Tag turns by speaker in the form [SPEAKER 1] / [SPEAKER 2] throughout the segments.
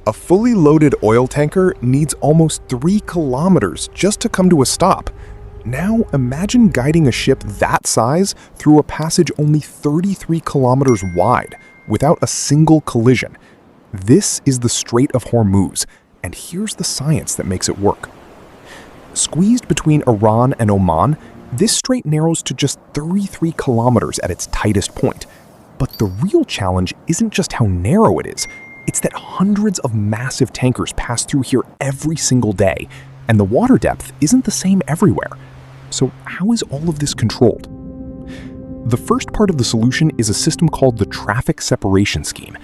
[SPEAKER 1] A fully loaded oil tanker needs almost 3 kilometers just to come to a stop. Now imagine guiding a ship that size through a passage only 33 kilometers wide without a single collision. This is the Strait of Hormuz, and here's the science that makes it work. Squeezed between Iran and Oman, this strait narrows to just 33 kilometers at its tightest point. But the real challenge isn't just how narrow it is, it's that hundreds of massive tankers pass through here every single day, and the water depth isn't the same everywhere. So how is all of this controlled? The first part of the solution is a system called the traffic separation scheme.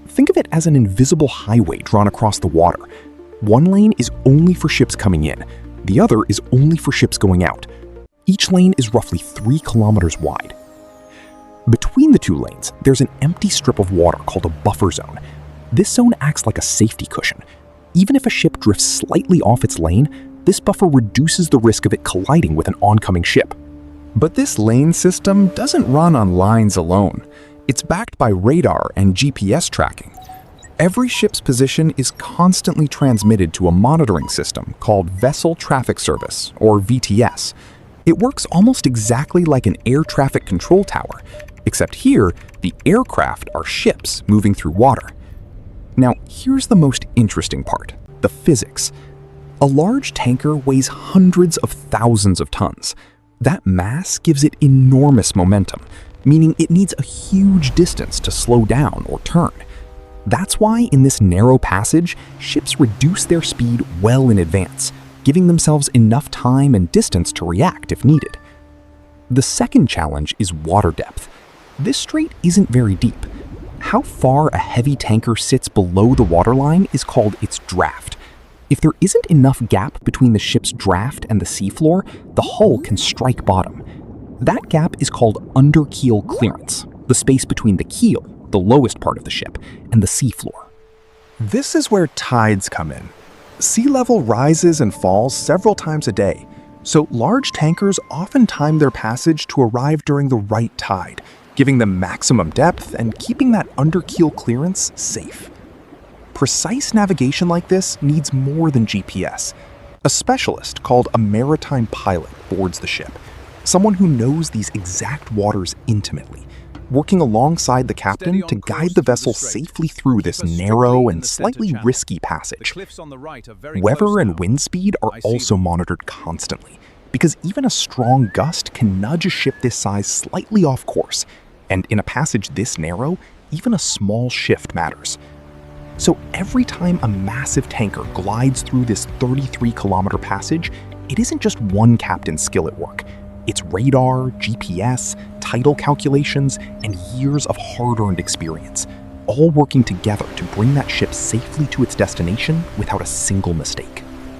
[SPEAKER 1] Think of it as an invisible highway drawn across the water. One lane is only for ships coming in, the other is only for ships going out. Each lane is roughly 3 kilometers wide. Between the two lanes, there's an empty strip of water called a buffer zone. This zone acts like a safety cushion. Even if a ship drifts slightly off its lane, this buffer reduces the risk of it colliding with an oncoming ship.
[SPEAKER 2] But this lane system doesn't run on lines alone. It's backed by radar and GPS tracking. Every ship's position is constantly transmitted to a monitoring system called Vessel Traffic Service, or VTS. It works almost exactly like an air traffic control tower, except here, the aircraft are ships moving through water. Now, here's the most interesting part, the physics. A large tanker weighs hundreds of thousands of tons. That mass gives it enormous momentum, meaning it needs a huge distance to slow down or turn. That's why in this narrow passage, ships reduce their speed well in advance, giving themselves enough time and distance to react if needed. The second challenge is water depth. This strait isn't very deep. How far a heavy tanker sits below the waterline is called its draft. If there isn't enough gap between the ship's draft and the seafloor, the hull can strike bottom. That gap is called under-keel clearance, the space between the keel, the lowest part of the ship, and the seafloor.
[SPEAKER 1] This is where tides come in. Sea level rises and falls several times a day, so large tankers often time their passage to arrive during the right tide, giving them maximum depth and keeping that under-keel clearance safe. Precise navigation like this needs more than GPS. A specialist called a maritime pilot boards the ship, someone who knows these exact waters intimately, working alongside the captain to guide the vessel safely through this narrow and slightly risky passage. Weather and wind speed are also monitored constantly, because even a strong gust can nudge a ship this size slightly off course, and in a passage this narrow, even a small shift matters. So every time a massive tanker glides through this 33-kilometer passage, it isn't just one captain's skill at work. It's radar, GPS, tidal calculations, and years of hard-earned experience, all working together to bring that ship safely to its destination without a single mistake.